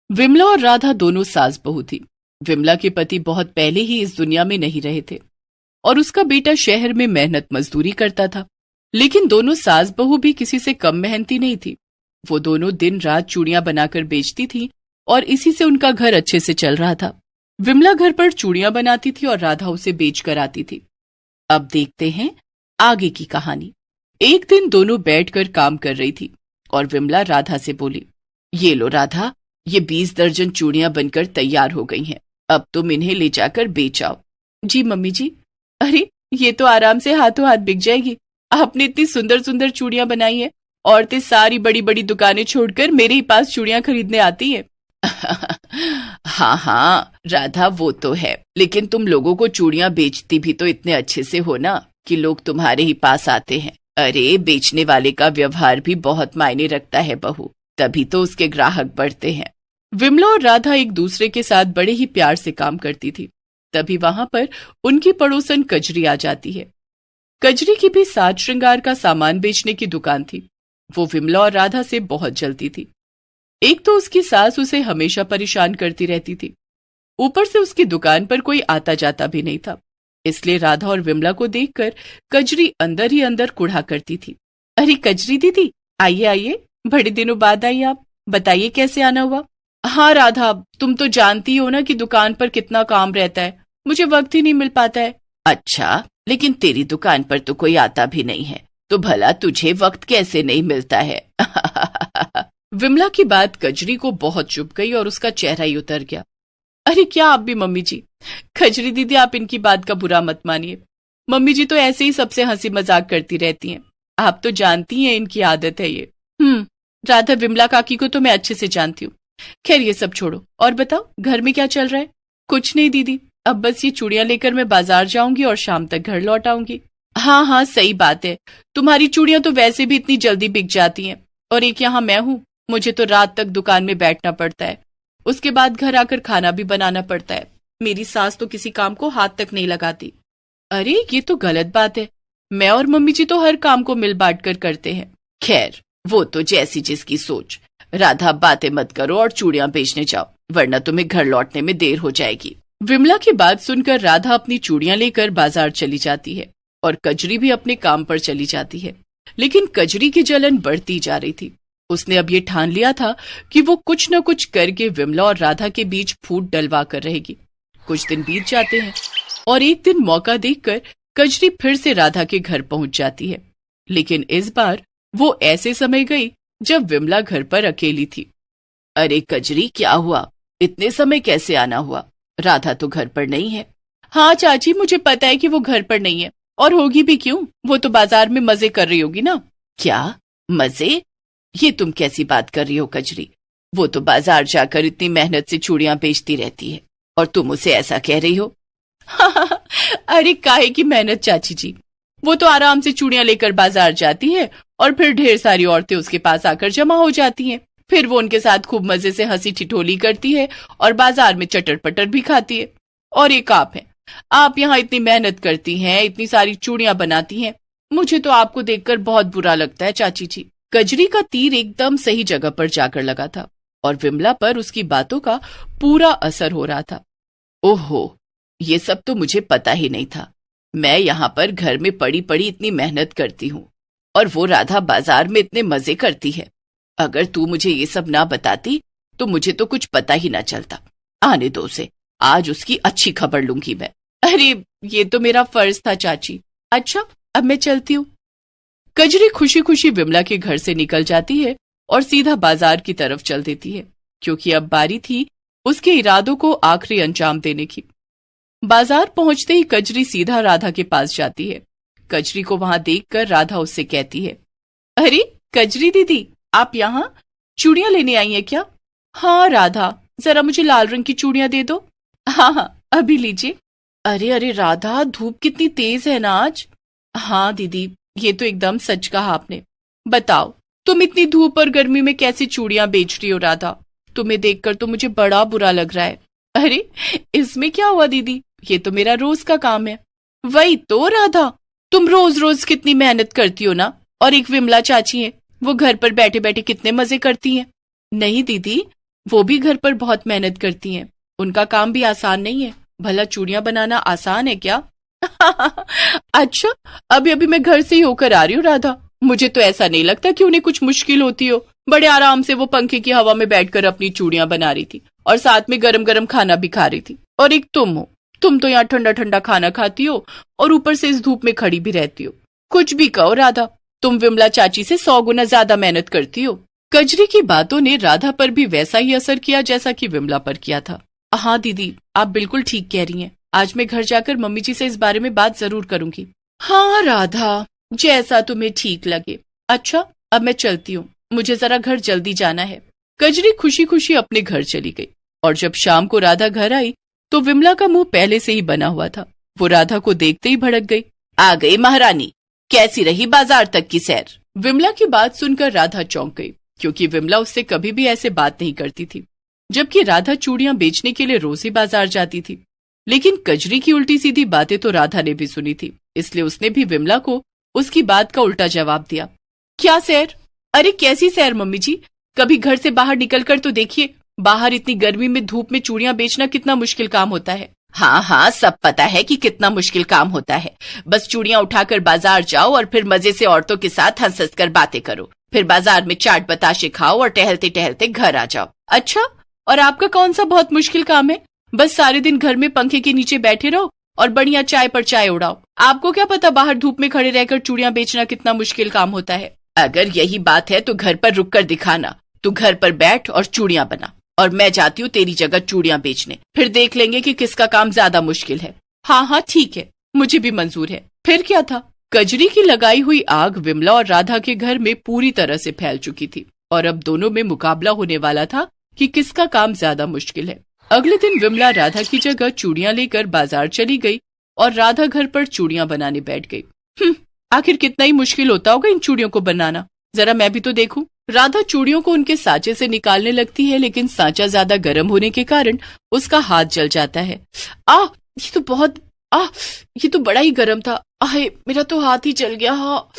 विमला और राधा दोनों सास बहू थी। विमला के पति बहुत पहले ही इस दुनिया में नहीं रहे थे और उसका बेटा शहर में मेहनत मजदूरी करता था। लेकिन दोनों सास बहू भी किसी से कम मेहनती नहीं थी। वो दोनों दिन रात चूड़ियां बनाकर बेचती थी और इसी से उनका घर अच्छे से चल रहा था। विमला घर पर चूड़ियां बनाती थी और राधा उसे बेच कर आती थी। अब देखते हैं आगे की कहानी। एक दिन दोनों बैठकर काम कर रही थी और विमला राधा से बोली, ये लो राधा, ये 20 दर्जन चूड़ियां बनकर तैयार हो गई हैं। अब तुम इन्हें ले जाकर बेच आओ। जी मम्मी जी। अरे ये तो आराम से हाथों हाथ बिक जाएगी। आपने इतनी सुंदर सुंदर चूड़ियां बनाई हैं। औरतें सारी बड़ी बड़ी दुकानें छोड़कर मेरे ही पास चूड़ियां खरीदने आती हैं। हाँ हाँ राधा, वो तो है, लेकिन तुम लोगों को चूड़ियां बेचती भी तो इतने अच्छे से हो ना कि लोग तुम्हारे ही पास आते हैं। अरे बेचने वाले का व्यवहार भी बहुत मायने रखता है बहू, तभी तो उसके ग्राहक बढ़ते हैं। विमला और राधा एक दूसरे के साथ बड़े ही प्यार से काम करती थी। तभी वहां पर उनकी पड़ोसन कजरी आ जाती है। कजरी की भी साज श्रृंगार का सामान बेचने की दुकान थी। वो विमला और राधा से बहुत जलती थी। एक तो उसकी सास उसे हमेशा परेशान करती रहती थी, ऊपर से उसकी दुकान पर कोई आता जाता भी नहीं था। इसलिए राधा और विमला को देखकर कजरी अंदर ही अंदर कुढ़ा करती थी। अरे कजरी दीदी, आइए आइए, बड़े दिनों बाद आई आप, बताइए कैसे आना हुआ। हाँ राधा, तुम तो जानती हो ना कि दुकान पर कितना काम रहता है, मुझे वक्त ही नहीं मिल पाता है। अच्छा, लेकिन तेरी दुकान पर तो कोई आता भी नहीं है, तो भला तुझे वक्त कैसे नहीं मिलता है। विमला की बात कजरी को बहुत चुभ गई और उसका चेहरा ही उतर गया। अरे क्या आप भी मम्मी जी। कजरी दीदी, आप इनकी बात का बुरा मत मानिए। मम्मी जी तो ऐसे ही सबसे हंसी मजाक करती रहती हैं। आप तो जानती हैं इनकी आदत है ये। राधा, विमला काकी को तो मैं अच्छे से जानती हूँ। खैर ये सब छोड़ो और बताओ घर में क्या चल रहा है। कुछ नहीं दीदी, अब बस ये चूड़ियां लेकर मैं बाजार जाऊंगी और शाम तक घर लौट आऊंगी। हाँ हाँ सही बात है, तुम्हारी चूड़ियां तो वैसे भी इतनी जल्दी बिक जाती हैं, और एक यहाँ मैं हूँ, मुझे तो रात तक दुकान में बैठना पड़ता है। उसके बाद घर आकर खाना भी बनाना पड़ता है। मेरी सास तो किसी काम को हाथ तक नहीं लगाती। अरे ये तो गलत बात है, मैं और मम्मी जी तो हर काम को मिल बांट कर करते हैं। खैर वो तो जैसी जिसकी सोच। राधा, बातें मत करो और चूड़ियां बेचने जाओ, वरना तुम्हें घर लौटने में देर हो जाएगी। विमला की बात सुनकर राधा अपनी चूड़ियां लेकर बाजार चली जाती है और कजरी भी अपने काम पर चली जाती है। लेकिन कजरी की जलन बढ़ती जा रही थी। उसने अब ये ठान लिया था कि वो कुछ न कुछ करके विमला और राधा के बीच फूट डलवा कर रहेगी। कुछ दिन बीत जाते हैं और एक दिन मौका देखकर कजरी फिर से राधा के घर पहुंच जाती है। लेकिन इस बार वो ऐसे समय गई जब विमला घर पर अकेली थी। अरे कजरी, क्या हुआ, इतने समय कैसे आना हुआ? राधा तो घर पर नहीं है। हाँ चाची, मुझे पता है कि वो घर पर नहीं है, और होगी भी क्यों, वो तो बाजार में मजे कर रही होगी ना। क्या मजे? ये तुम कैसी बात कर रही हो कजरी? वो तो बाजार जाकर इतनी मेहनत से चूड़ियां बेचती रहती है और तुम उसे ऐसा कह रही हो। अरे काहे की मेहनत चाची जी, वो तो आराम से चूड़ियां लेकर बाजार जाती है और फिर ढेर सारी औरतें उसके पास आकर जमा हो जाती हैं। फिर वो उनके साथ खूब मजे से हंसी ठिठोली करती है और बाजार में चटर पटर भी खाती है। और एक आप हैं, आप यहाँ इतनी मेहनत करती हैं, इतनी सारी चूड़ियां बनाती हैं, मुझे तो आपको देखकर बहुत बुरा लगता है चाची जी। कजरी का तीर एकदम सही जगह पर जाकर लगा था और विमला पर उसकी बातों का पूरा असर हो रहा था। ओहो, ये सब तो मुझे पता ही नहीं था। मैं यहाँ पर घर में पड़ी पड़ी इतनी मेहनत करती हूँ और वो राधा बाजार में इतने मजे करती है। अगर तू मुझे ये सब ना बताती तो मुझे तो कुछ पता ही ना चलता। आने दो उसे, आज उसकी अच्छी खबर लूंगी मैं। अरे ये तो मेरा फर्ज था चाची। अच्छा अब मैं चलती हूँ। कजरी खुशी खुशी विमला के घर से निकल जाती है और सीधा बाजार की तरफ चल देती है, क्योंकि अब बारी थी उसके इरादों को आखिरी अंजाम देने की। बाजार पहुंचते ही कजरी सीधा राधा के पास जाती है। कजरी को वहां देखकर राधा उससे कहती है, अरे कजरी दीदी, आप यहाँ चूड़ियां लेने आई हैं क्या? हाँ राधा, जरा मुझे लाल रंग की चूड़ियां दे दो। हाँ हाँ अभी लीजिए। अरे अरे राधा, धूप कितनी तेज है ना आज। हाँ दीदी, ये तो एकदम सच कहा आपने। बताओ तुम इतनी धूप और गर्मी में कैसी चूड़ियां बेच रही हो राधा? तुम्हें देखकर तो मुझे बड़ा बुरा लग रहा है। अरे इसमें क्या हुआ दीदी, ये तो मेरा रोज का काम है। वही तो राधा, तुम रोज रोज कितनी मेहनत करती हो ना, और एक विमला चाची है, वो घर पर बैठे बैठे कितने मजे करती हैं। नहीं दीदी, वो भी घर पर बहुत मेहनत करती हैं। उनका काम भी आसान नहीं है। भला चूड़ियां बनाना आसान है क्या? अच्छा, अभी अभी मैं घर से ही होकर आ रही हूँ राधा। मुझे तो ऐसा नहीं लगता कि उन्हें कुछ मुश्किल होती हो। बड़े आराम से वो पंखे की हवा में बैठकर अपनी चूड़ियां बना रही थी और साथ में गरम गरम खाना भी खा रही थी। और एक तुम हो, तुम तो यहाँ ठंडा ठंडा खाना खाती हो और ऊपर से इस धूप में खड़ी भी रहती हो। कुछ भी कहो राधा, तुम विमला चाची से 100 गुना ज्यादा मेहनत करती हो। कजरी की बातों ने राधा पर भी वैसा ही असर किया जैसा कि विमला पर किया था। हाँ दीदी, आप बिल्कुल ठीक कह रही हैं। आज मैं घर जाकर मम्मी जी से इस बारे में बात जरूर करूंगी। हाँ राधा, जैसा तुम्हें ठीक लगे। अच्छा, अब मैं चलती हूँ, मुझे जरा घर जल्दी जाना है। कजरी खुशी खुशी अपने घर चली गई और जब शाम को राधा घर आई तो विमला का मुंह पहले से ही बना हुआ था। वो राधा को देखते ही भड़क गई। आ गई महारानी, कैसी रही बाजार तक की सैर? विमला की बात सुनकर राधा चौंक गई, क्योंकि विमला उससे कभी भी ऐसे बात नहीं करती थी, जबकि राधा चूड़ियां बेचने के लिए रोज ही बाजार जाती थी। लेकिन कजरी की उल्टी सीधी बातें तो राधा ने भी सुनी थी, इसलिए उसने भी विमला को उसकी बात का उल्टा जवाब दिया। क्या सैर? अरे कैसी सैर मम्मी जी? कभी घर से बाहर निकलकर तो देखिए, बाहर इतनी गर्मी में धूप में चूड़ियां बेचना कितना मुश्किल काम होता है। हाँ हाँ, सब पता है कि कितना मुश्किल काम होता है। बस चूड़ियां उठाकर बाजार जाओ और फिर मजे से औरतों के साथ हंस हंस कर बातें करो। फिर बाजार में चाट बताशे खाओ और टहलते टहलते घर आ जाओ। अच्छा, और आपका कौन सा बहुत मुश्किल काम है? बस सारे दिन घर में पंखे के नीचे बैठे रहो और बढ़िया चाय पर चाय उड़ाओ। आपको क्या पता बाहर धूप में खड़े रहकर चूड़ियां बेचना कितना मुश्किल काम होता है। अगर यही बात है तो घर पर रुक कर दिखाना। तू घर पर बैठ और चूड़ियां बना, और मैं जाती हूँ तेरी जगह चूड़ियां बेचने। फिर देख लेंगे कि किसका काम ज्यादा मुश्किल है। हाँ हाँ ठीक है, मुझे भी मंजूर है। फिर क्या था, कजरी की लगाई हुई आग विमला और राधा के घर में पूरी तरह से फैल चुकी थी और अब दोनों में मुकाबला होने वाला था कि किसका काम ज्यादा मुश्किल है। अगले दिन विमला राधा की जगह चूड़ियां लेकर बाजार चली गई और राधा घर पर चूड़ियां बनाने बैठ गई। आखिर कितना ही मुश्किल होता होगा इन चूड़ियों को बनाना, जरा मैं भी तो देखूं। राधा चूड़ियों को उनके सांचे से निकालने लगती है, लेकिन सांचा ज्यादा गर्म होने के कारण उसका हाथ जल जाता है। ये तो बड़ा ही गर्म था। आहे, मेरा तो हाथ ही जल गया। हाँ।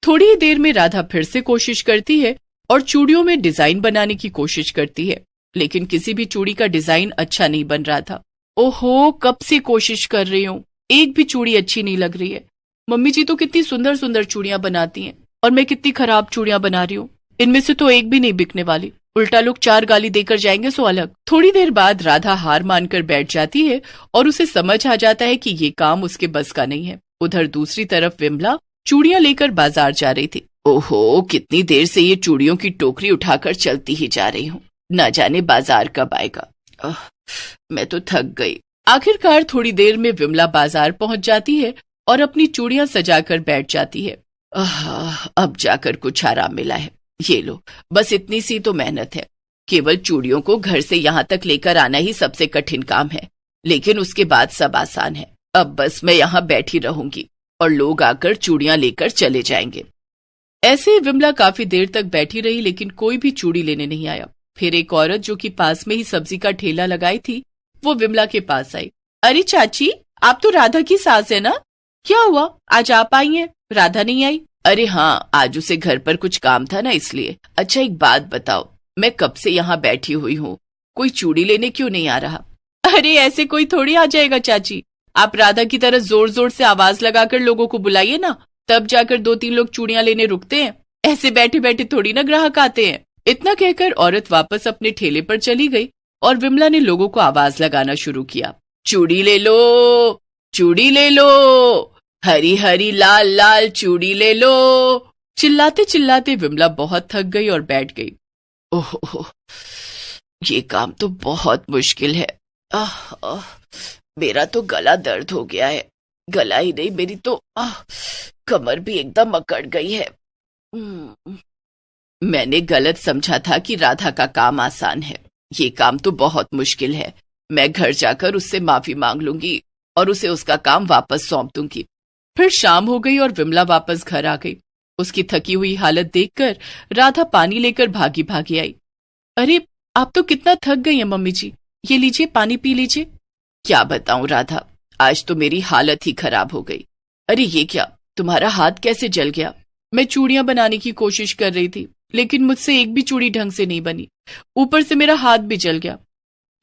थोड़ी ही देर में राधा फिर से कोशिश करती है और चूड़ियों में डिजाइन बनाने की कोशिश करती है, लेकिन किसी भी चूड़ी का डिजाइन अच्छा नहीं बन रहा था। ओहो, कब से कोशिश कर रही हूँ, एक भी चूड़ी अच्छी नहीं लग रही है। मम्मी जी तो कितनी सुंदर सुंदर चूड़ियां बनाती हैं और मैं कितनी खराब चूड़ियां बना रही हूँ। इनमें से तो एक भी नहीं बिकने वाली, उल्टा लोग 4 गाली देकर जाएंगे सो अलग। थोड़ी देर बाद राधा हार मानकर बैठ जाती है और उसे समझ आ जाता है कि ये काम उसके बस का नहीं है। उधर दूसरी तरफ विमला चूड़ियां लेकर बाजार जा रही थी। ओहो, कितनी देर से ये चूड़ियों की टोकरी उठाकर चलती ही जा रही हूँ, न जाने बाजार कब आएगा। मैं तो थक गई। आखिरकार थोड़ी देर में विमला बाजार पहुंच जाती है और अपनी चूड़ियां सजाकर बैठ जाती है। अब जाकर कुछ आराम मिला है। ये लो, बस इतनी सी तो मेहनत है। केवल चूड़ियों को घर से यहाँ तक लेकर आना ही सबसे कठिन काम है, लेकिन उसके बाद सब आसान है। अब बस मैं यहाँ बैठी रहूंगी और लोग आकर चूड़ियां लेकर चले जाएंगे। ऐसे ही विमला काफी देर तक बैठी रही, लेकिन कोई भी चूड़ी लेने नहीं आया। फिर एक औरत जो कि पास में ही सब्जी का ठेला लगाई थी, वो विमला के पास आई। अरे चाची, आप तो राधा की सास है ना? क्या हुआ, आज आप आई हैं, राधा नहीं आई? अरे हाँ, आज उसे घर पर कुछ काम था ना, इसलिए। अच्छा एक बात बताओ, मैं कब से यहाँ बैठी हुई हूँ, कोई चूड़ी लेने क्यों नहीं आ रहा? अरे ऐसे कोई थोड़ी आ जाएगा चाची, आप राधा की तरह जोर जोर से आवाज लगाकर लोगों को बुलाइए ना, तब जाकर 2-3 लोग चूड़ियां लेने रुकते हैं। ऐसे बैठे बैठे थोड़ी ना ग्राहक आते हैं। इतना कहकर औरत वापस अपने ठेले पर चली गई और विमला ने लोगों को आवाज लगाना शुरू किया। चूड़ी ले लो, चूड़ी ले लो, हरी हरी लाल लाल चूड़ी ले लो। चिल्लाते चिल्लाते विमला बहुत थक गई और बैठ गई। ओह, ये काम तो बहुत मुश्किल है। मेरा तो गला दर्द हो गया है। गला ही नहीं, मेरी तो कमर भी एकदम अकड़ गई है। मैंने गलत समझा था कि राधा का काम आसान है। ये काम तो बहुत मुश्किल है। मैं घर जाकर उससे माफी मांग लूंगी और उसे उसका काम वापस सौंप दूंगी। फिर शाम हो गई और विमला वापस घर आ गई। उसकी थकी हुई हालत देखकर राधा पानी लेकर भागी भागी आई। अरे आप तो कितना थक गई हैं मम्मी जी, ये लीजिए पानी पी लीजिए। क्या बताऊं राधा, आज तो मेरी हालत ही खराब हो गई। अरे ये क्या, तुम्हारा हाथ कैसे जल गया? मैं चूड़ियां बनाने की कोशिश कर रही थी लेकिन मुझसे एक भी चूड़ी ढंग से नहीं बनी। ऊपर से मेरा हाथ भी जल गया।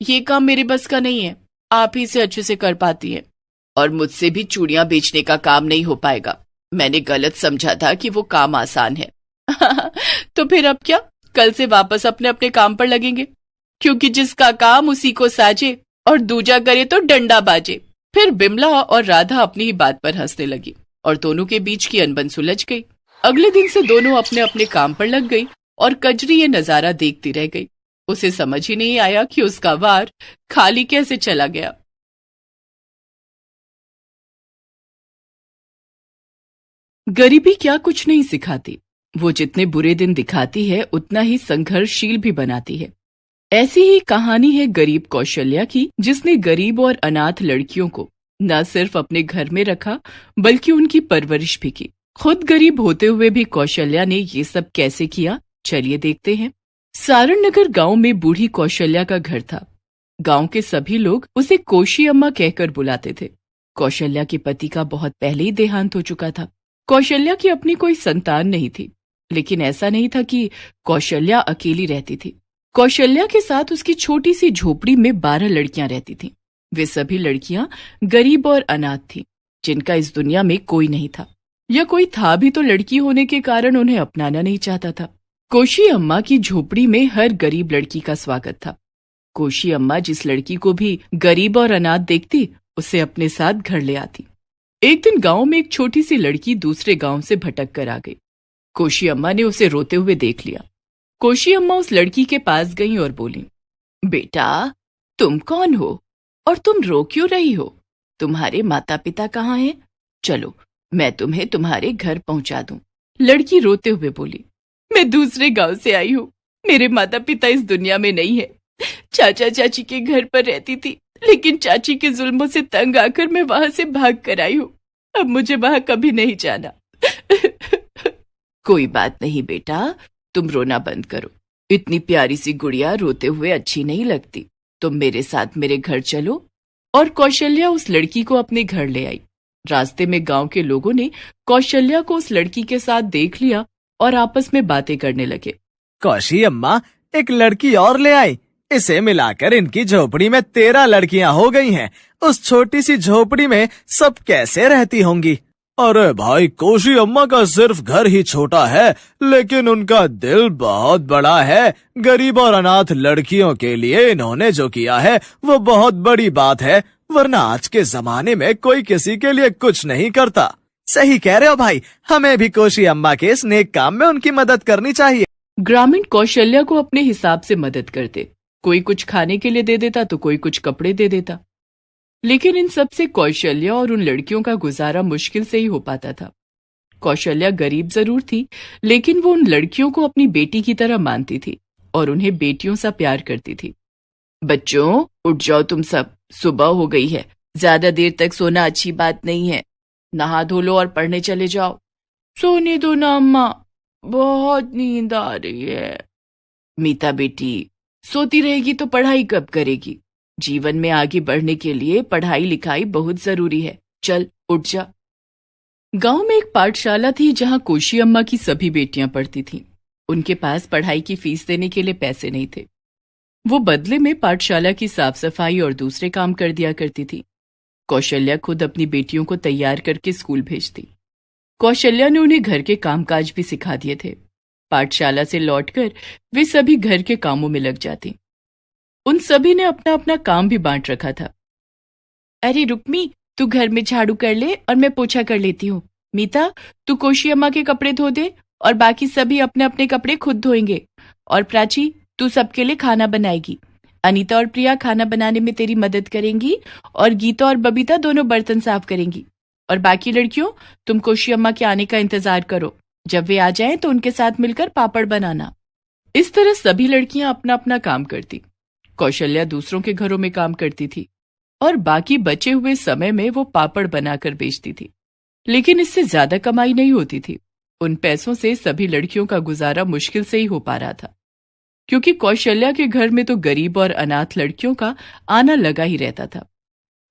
ये काम मेरे बस का नहीं है, आप ही इसे अच्छे से कर पाती हैं। और मुझसे भी चूड़ियां बेचने का काम नहीं हो पाएगा। मैंने गलत समझा था कि वो काम आसान है। तो फिर अब क्या, कल से वापस अपने अपने काम पर लगेंगे, क्योंकि जिसका काम उसी को साजे और दूजा करे तो डंडा बाजे। फिर बिमला और राधा अपनी ही बात पर हंसने लगी और दोनों के बीच की अनबन सुलझ गई। अगले दिन से दोनों अपने अपने काम पर लग गई और कजरी ये नजारा देखती रह गई। उसे समझ ही नहीं आया कि उसका वार खाली कैसे चला गया। गरीबी क्या कुछ नहीं सिखाती, वो जितने बुरे दिन दिखाती है उतना ही संघर्षशील भी बनाती है। ऐसी ही कहानी है गरीब कौशल्या की, जिसने गरीब और अनाथ लड़कियों को न सिर्फ अपने घर में रखा बल्कि उनकी परवरिश भी की। खुद गरीब होते हुए भी कौशल्या ने ये सब कैसे किया, चलिए देखते हैं। सारण नगर गांव में बूढ़ी कौशल्या का घर था। गांव के सभी लोग उसे कोशी अम्मा कहकर बुलाते थे। कौशल्या के पति का बहुत पहले ही देहांत हो चुका था। कौशल्या की अपनी कोई संतान नहीं थी, लेकिन ऐसा नहीं था कि कौशल्या अकेली रहती थी। कौशल्या के साथ उसकी छोटी सी झोपड़ी में 12 लड़कियां रहती थीं। वे सभी लड़कियां गरीब और अनाथ थीं, जिनका इस दुनिया में कोई नहीं था, या कोई था भी तो लड़की होने के कारण उन्हें अपनाना नहीं चाहता था। कोशी अम्मा की झोपड़ी में हर गरीब लड़की का स्वागत था। कोशी अम्मा जिस लड़की को भी गरीब और अनाथ देखती, उसे अपने साथ घर ले आती। एक दिन गांव में एक छोटी सी लड़की दूसरे गांव से भटक कर आ गई। कोशी अम्मा ने उसे रोते हुए देख लिया। कोशी अम्मा उस लड़की के पास गईं और बोली, बेटा, तुम कौन हो और तुम रो क्यों रही हो? तुम्हारे माता पिता कहाँ हैं? चलो, मैं तुम्हें तुम्हारे घर पहुंचा दूं। लड़की रोते हुए बोली, मैं दूसरे गांव से आई हूँ। मेरे माता पिता इस दुनिया में नहीं है। चाचा चाची के घर पर रहती थी, लेकिन चाची के जुल्मों से तंग आकर मैं वहां से भाग कर आई हूँ। अब मुझे वहां कभी नहीं जाना। कोई बात नहीं बेटा, तुम रोना बंद करो। इतनी प्यारी सी गुड़िया रोते हुए अच्छी नहीं लगती। तुम मेरे साथ मेरे घर चलो। और कौशल्या उस लड़की को अपने घर ले आई। रास्ते में गांव के लोगों ने कौशल्या को उस लड़की के साथ देख लिया और आपस में बातें करने लगे। कौशी अम्मा, एक लड़की और ले आई। इसे मिलाकर इनकी झोपड़ी में 13 लड़कियां हो गई हैं। उस छोटी सी झोपड़ी में सब कैसे रहती होंगी? अरे भाई, कोशी अम्मा का सिर्फ घर ही छोटा है, लेकिन उनका दिल बहुत बड़ा है। गरीब और अनाथ लड़कियों के लिए इन्होंने जो किया है वो बहुत बड़ी बात है, वरना आज के जमाने में कोई किसी के लिए कुछ नहीं करता। सही कह रहे हो भाई, हमें भी कोशी अम्मा के इस नेक काम में उनकी मदद करनी चाहिए। ग्रामीण कौशल्या को अपने हिसाब से मदद करते। कोई कुछ खाने के लिए दे देता तो कोई कुछ कपड़े दे देता, लेकिन इन सब से कौशल्या और उन लड़कियों का गुजारा मुश्किल से ही हो पाता था। कौशल्या गरीब जरूर थी, लेकिन वो उन लड़कियों को अपनी बेटी की तरह मानती थी और उन्हें बेटियों सा प्यार करती थी। बच्चों, उठ जाओ तुम सब, सुबह हो गई है। ज्यादा देर तक सोना अच्छी बात नहीं है। नहा धो लो और पढ़ने चले जाओ। सोने दो ना अम्मा, बहुत नींद आ रही है। मीता बेटी, सोती रहेगी तो पढ़ाई कब करेगी? जीवन में आगे बढ़ने के लिए पढ़ाई लिखाई बहुत जरूरी है। चल उठ जा। गांव में एक पाठशाला थी जहां कोशी अम्मा की सभी बेटियां पढ़ती थीं। उनके पास पढ़ाई की फीस देने के लिए पैसे नहीं थे। वो बदले में पाठशाला की साफ सफाई और दूसरे काम कर दिया करती थी। कौशल्या खुद अपनी बेटियों को तैयार करके स्कूल भेजती। कौशल्या ने उन्हें घर के कामकाज भी सिखा दिए थे। पाठशाला से लौटकर वे सभी घर के कामों में लग जाती। उन सभी ने अपना अपना काम भी बांट रखा था। अरे रुक्मी, तू घर में झाड़ू कर ले और मैं पोछा कर लेती हूँ। मीता, तू कोशी अम्मा के कपड़े धो दे और बाकी सभी अपने अपने कपड़े खुद धोएंगे। और प्राची, तू सबके लिए खाना बनाएगी। अनीता और प्रिया खाना बनाने में तेरी मदद करेंगी और गीता और बबीता दोनों बर्तन साफ करेंगी। और बाकी लड़कियों, तुम कोशी अम्मा के आने का इंतजार करो। जब वे आ जाएं तो उनके साथ मिलकर पापड़ बनाना। इस तरह सभी लड़कियां अपना अपना काम करती। कौशल्या दूसरों के घरों में काम करती थी और बाकी बचे हुए समय में वो पापड़ बनाकर बेचती थी। लेकिन इससे ज्यादा कमाई नहीं होती थी। उन पैसों से सभी लड़कियों का गुजारा मुश्किल से ही हो पा रहा था, क्योंकि कौशल्या के घर में तो गरीब और अनाथ लड़कियों का आना लगा ही रहता था।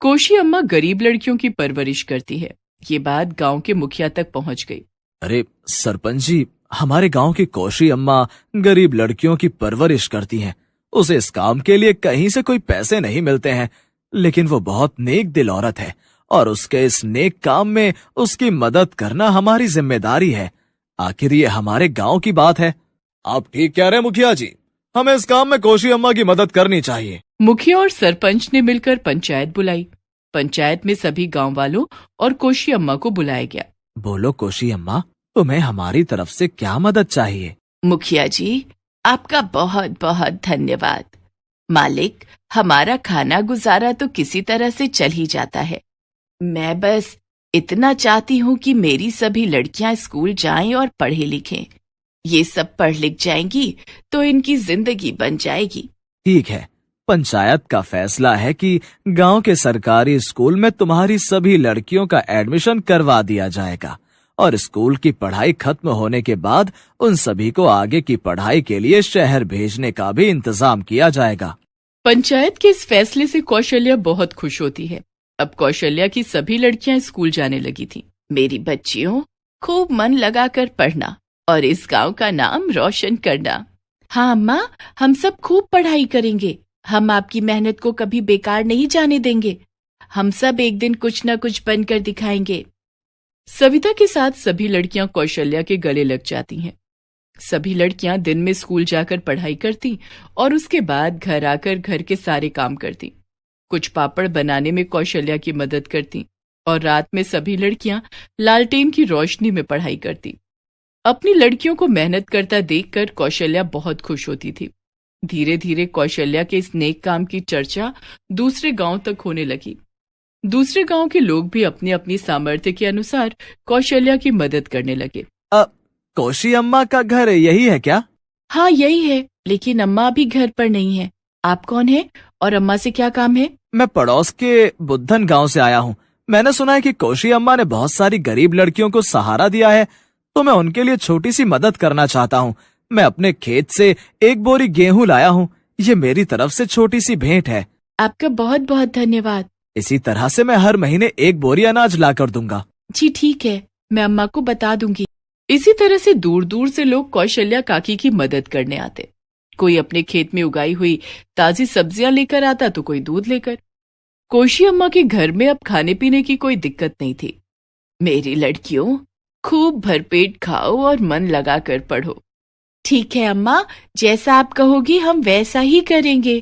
कोशी अम्मा गरीब लड़कियों की परवरिश करती है, ये बात गांव के मुखिया तक पहुंच गई। अरे सरपंच जी, हमारे गांव की कोशी अम्मा गरीब लड़कियों की परवरिश करती हैं। उसे इस काम के लिए कहीं से कोई पैसे नहीं मिलते हैं, लेकिन वो बहुत नेक दिल औरत है और उसके इस नेक काम में उसकी मदद करना हमारी जिम्मेदारी है। आखिर ये हमारे गांव की बात है। आप ठीक कह रहे हैं मुखिया जी, हमें इस काम में कोशी अम्मा की मदद करनी चाहिए। मुखिया और सरपंच ने मिलकर पंचायत बुलाई। पंचायत में सभी गांव वालों और कोशी अम्मा को बुलाया गया। बोलो कोशी अम्मा, तुम्हें हमारी तरफ से क्या मदद चाहिए? मुखिया जी, आपका बहुत बहुत धन्यवाद। मालिक, हमारा खाना गुजारा तो किसी तरह से चल ही जाता है। मैं बस इतना चाहती हूँ कि मेरी सभी लड़कियां स्कूल जाएं और पढ़े लिखें। ये सब पढ़ लिख जाएंगी तो इनकी जिंदगी बन जाएगी। ठीक है, पंचायत का फैसला है कि गांव के सरकारी स्कूल में तुम्हारी सभी लड़कियों का एडमिशन करवा दिया जाएगा और स्कूल की पढ़ाई खत्म होने के बाद उन सभी को आगे की पढ़ाई के लिए शहर भेजने का भी इंतजाम किया जाएगा। पंचायत के इस फैसले से कौशल्या बहुत खुश होती है। अब कौशल्या की सभी लड़कियां स्कूल जाने लगी थीं। मेरी बच्चियों, खूब मन लगाकर पढ़ना और इस गांव का नाम रोशन करना। हाँ अम्मा, हम सब खूब पढ़ाई करेंगे। हम आपकी मेहनत को कभी बेकार नहीं जाने देंगे। हम सब एक दिन कुछ न कुछ बनकर दिखाएंगे। सविता के साथ सभी लड़कियां कौशल्या के गले लग जाती हैं। सभी लड़कियां दिन में स्कूल जाकर पढ़ाई करती और उसके बाद घर आकर घर के सारे काम करती। कुछ पापड़ बनाने में कौशल्या की मदद करती और रात में सभी लड़कियां लालटेन की रोशनी में पढ़ाई करती। अपनी लड़कियों को मेहनत करता देखकर कौशल्या बहुत खुश होती थी। धीरे धीरे कौशल्या के इस नेक काम की चर्चा दूसरे गांव तक होने लगी। दूसरे गांव के लोग भी अपनी अपनी सामर्थ्य के अनुसार कौशल्या की मदद करने लगे। कोशी अम्मा का घर यही है क्या? हाँ यही है, लेकिन अम्मा अभी घर पर नहीं है। आप कौन है और अम्मा से क्या काम है? मैं पड़ोस के बुद्धन गांव से आया हूँ। मैंने सुना है कि कोशी अम्मा ने बहुत सारी गरीब लड़कियों को सहारा दिया है, तो मैं उनके लिए छोटी सी मदद करना चाहता हूँ। मैं अपने खेत से 1 बोरी गेहूं लाया हूँ। ये मेरी तरफ से छोटी सी भेंट है। आपका बहुत बहुत धन्यवाद। इसी तरह से मैं हर महीने 1 बोरी अनाज लाकर दूंगा। जी ठीक है, मैं अम्मा को बता दूंगी। इसी तरह से दूर दूर से लोग कौशल्या काकी की मदद करने आते। कोई अपने खेत में उगाई हुई ताजी सब्जियां लेकर आता तो कोई दूध लेकर। कोशी अम्मा के घर में अब खाने पीने की कोई दिक्कत नहीं थी। मेरी लड़कियों, खूब भरपेट खाओ और मन लगाकर पढ़ो। ठीक है अम्मा, जैसा आप कहोगी हम वैसा ही करेंगे।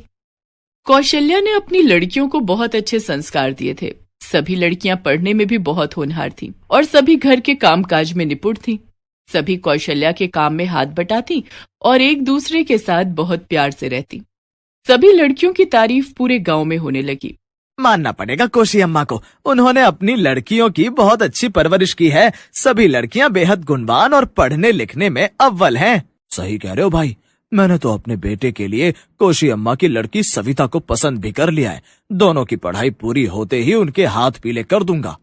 कौशल्या ने अपनी लड़कियों को बहुत अच्छे संस्कार दिए थे। सभी लड़कियां पढ़ने में भी बहुत होनहार थीं और सभी घर के कामकाज में निपुण थीं। सभी कौशल्या के काम में हाथ बटाती और एक दूसरे के साथ बहुत प्यार से रहती। सभी लड़कियों की तारीफ पूरे गांव में होने लगी। मानना पड़ेगा कोशी अम्मा को, उन्होंने अपनी लड़कियों की बहुत अच्छी परवरिश की है। सभी लड़कियां बेहद गुणवान और पढ़ने लिखने में अव्वल हैं। सही कह रहे हो भाई, मैंने तो अपने बेटे के लिए कोशी अम्मा की लड़की सविता को पसंद भी कर लिया है। दोनों की पढ़ाई पूरी होते ही उनके हाथ पीले कर दूंगा।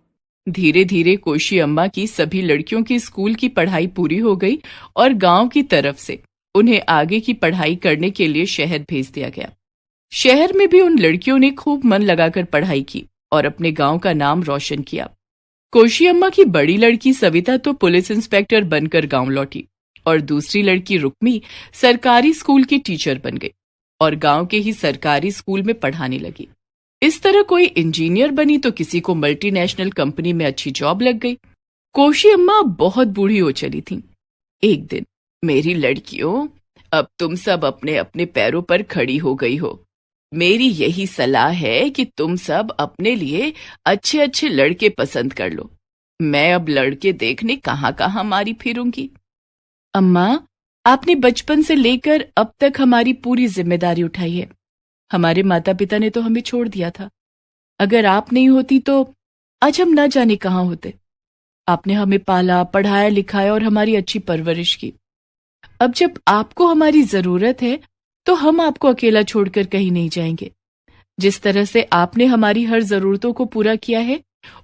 धीरे धीरे कोशी अम्मा की सभी लड़कियों की स्कूल की पढ़ाई पूरी हो गई और गांव की तरफ से उन्हें आगे की पढ़ाई करने के लिए शहर भेज दिया गया। शहर में भी उन लड़कियों ने खूब मन लगाकर पढ़ाई की और अपने गांव का नाम रोशन किया। कोशी अम्मा की बड़ी लड़की सविता तो पुलिस इंस्पेक्टर बनकर गांव लौटी और दूसरी लड़की रुक्मी सरकारी स्कूल की टीचर बन गई और गांव के ही सरकारी स्कूल में पढ़ाने लगी। इस तरह कोई इंजीनियर बनी तो किसी को मल्टीनेशनल कंपनी में अच्छी जॉब लग गई। कोशी अम्मा बहुत बूढ़ी हो चली थीं। एक दिन, मेरी लड़कियों, अब तुम सब अपने अपने पैरों पर खड़ी हो गई हो। मेरी यही सलाह है कि तुम सब अपने लिए अच्छे अच्छे लड़के पसंद कर लो। मैं अब लड़के देखने कहाँ कहाँ मारी फिरूंगी। अम्मा, आपने बचपन से लेकर अब तक हमारी पूरी जिम्मेदारी उठाई है। हमारे माता पिता ने तो हमें छोड़ दिया था। अगर आप नहीं होती तो आज हम न जाने कहाँ होते। आपने हमें पाला, पढ़ाया, लिखाया और हमारी अच्छी परवरिश की। अब जब आपको हमारी जरूरत है तो हम आपको अकेला छोड़कर कहीं नहीं जाएंगे। जिस तरह से आपने हमारी हर जरूरतों को पूरा किया है,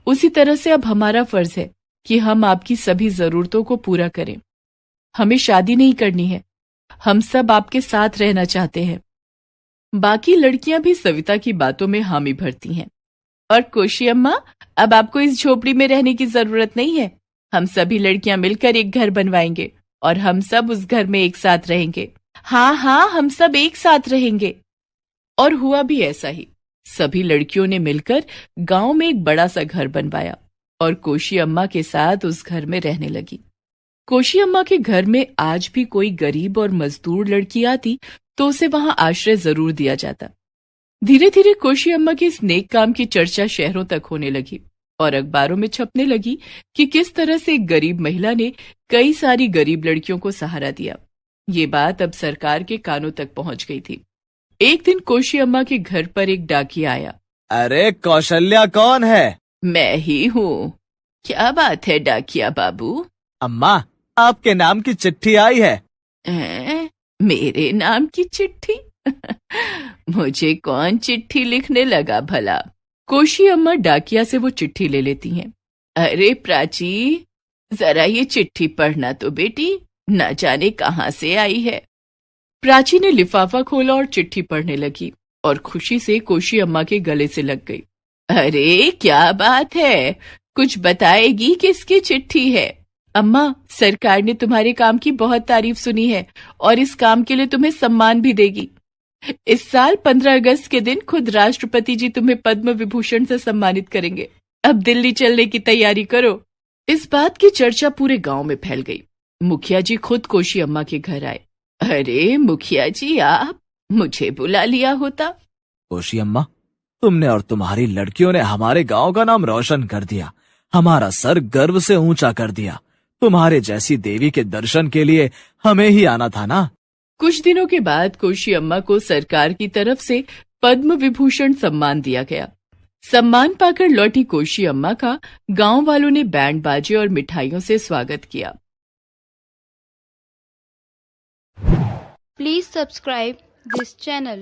उसी तरह से अब हमारा फर्ज है कि हम आपकी सभी जरूरतों को पूरा करें। हमें शादी नहीं करनी है, हम सब आपके साथ रहना चाहते हैं। बाकी लड़कियां भी सविता की बातों में हामी भरती हैं। और कोशी अम्मा, अब आपको इस झोपड़ी में रहने की जरूरत नहीं है। हम सभी लड़कियां मिलकर एक घर बनवाएंगे और हम सब उस घर में एक साथ रहेंगे। हाँ हाँ, हम सब एक साथ रहेंगे। और हुआ भी ऐसा ही। सभी लड़कियों ने मिलकर गांव में एक बड़ा सा घर बनवाया और कोशी अम्मा के साथ उस घर में रहने लगी। कोशी अम्मा के घर में आज भी कोई गरीब और मजदूर लड़की आती तो उसे वहां आश्रय जरूर दिया जाता। धीरे धीरे कोशी अम्मा के इस नेक काम की चर्चा शहरों तक होने लगी और अखबारों में छपने लगी कि किस तरह से एक गरीब महिला ने कई सारी गरीब लड़कियों को सहारा दिया। ये बात अब सरकार के कानों तक पहुंच गई थी। एक दिन कोशी अम्मा के घर पर एक डाकिया आया। अरे कौशल्या कौन है? मैं ही हूँ। क्या बात है डाकिया बाबू? अम्मा, आपके नाम की चिट्ठी आई है। मेरे नाम की चिट्ठी? मुझे कौन चिट्ठी लिखने लगा भला? कोशी अम्मा डाकिया से वो चिट्ठी ले लेती हैं। अरे प्राची, जरा ये चिट्ठी पढ़ना तो बेटी, न जाने कहाँ से आई है। प्राची ने लिफाफा खोला और चिट्ठी पढ़ने लगी और खुशी से कोशी अम्मा के गले से लग गई। अरे क्या बात है, कुछ बताएगी किसकी चिट्ठी है? अम्मा, सरकार ने तुम्हारे काम की बहुत तारीफ सुनी है और इस काम के लिए तुम्हें सम्मान भी देगी। इस साल 15 अगस्त के दिन खुद राष्ट्रपति जी तुम्हें पद्म विभूषण से सम्मानित करेंगे। अब दिल्ली चलने की तैयारी करो। इस बात की चर्चा पूरे गांव में फैल गई। मुखिया जी खुद कोशी अम्मा के घर आए। अरे मुखिया जी, आप मुझे बुला लिया होता। कोशी अम्मा, तुमने और तुम्हारी लड़कियों ने हमारे गांव का नाम रोशन कर दिया, हमारा सर गर्व से ऊंचा कर दिया। तुम्हारे जैसी देवी के दर्शन के लिए हमें ही आना था ना। कुछ दिनों के बाद कोशी अम्मा को सरकार की तरफ से पद्म विभूषण सम्मान दिया गया। सम्मान पाकर लौटी कोशी अम्मा का गांव वालों ने बैंड बाजे और मिठाइयों से स्वागत किया। Please subscribe this channel.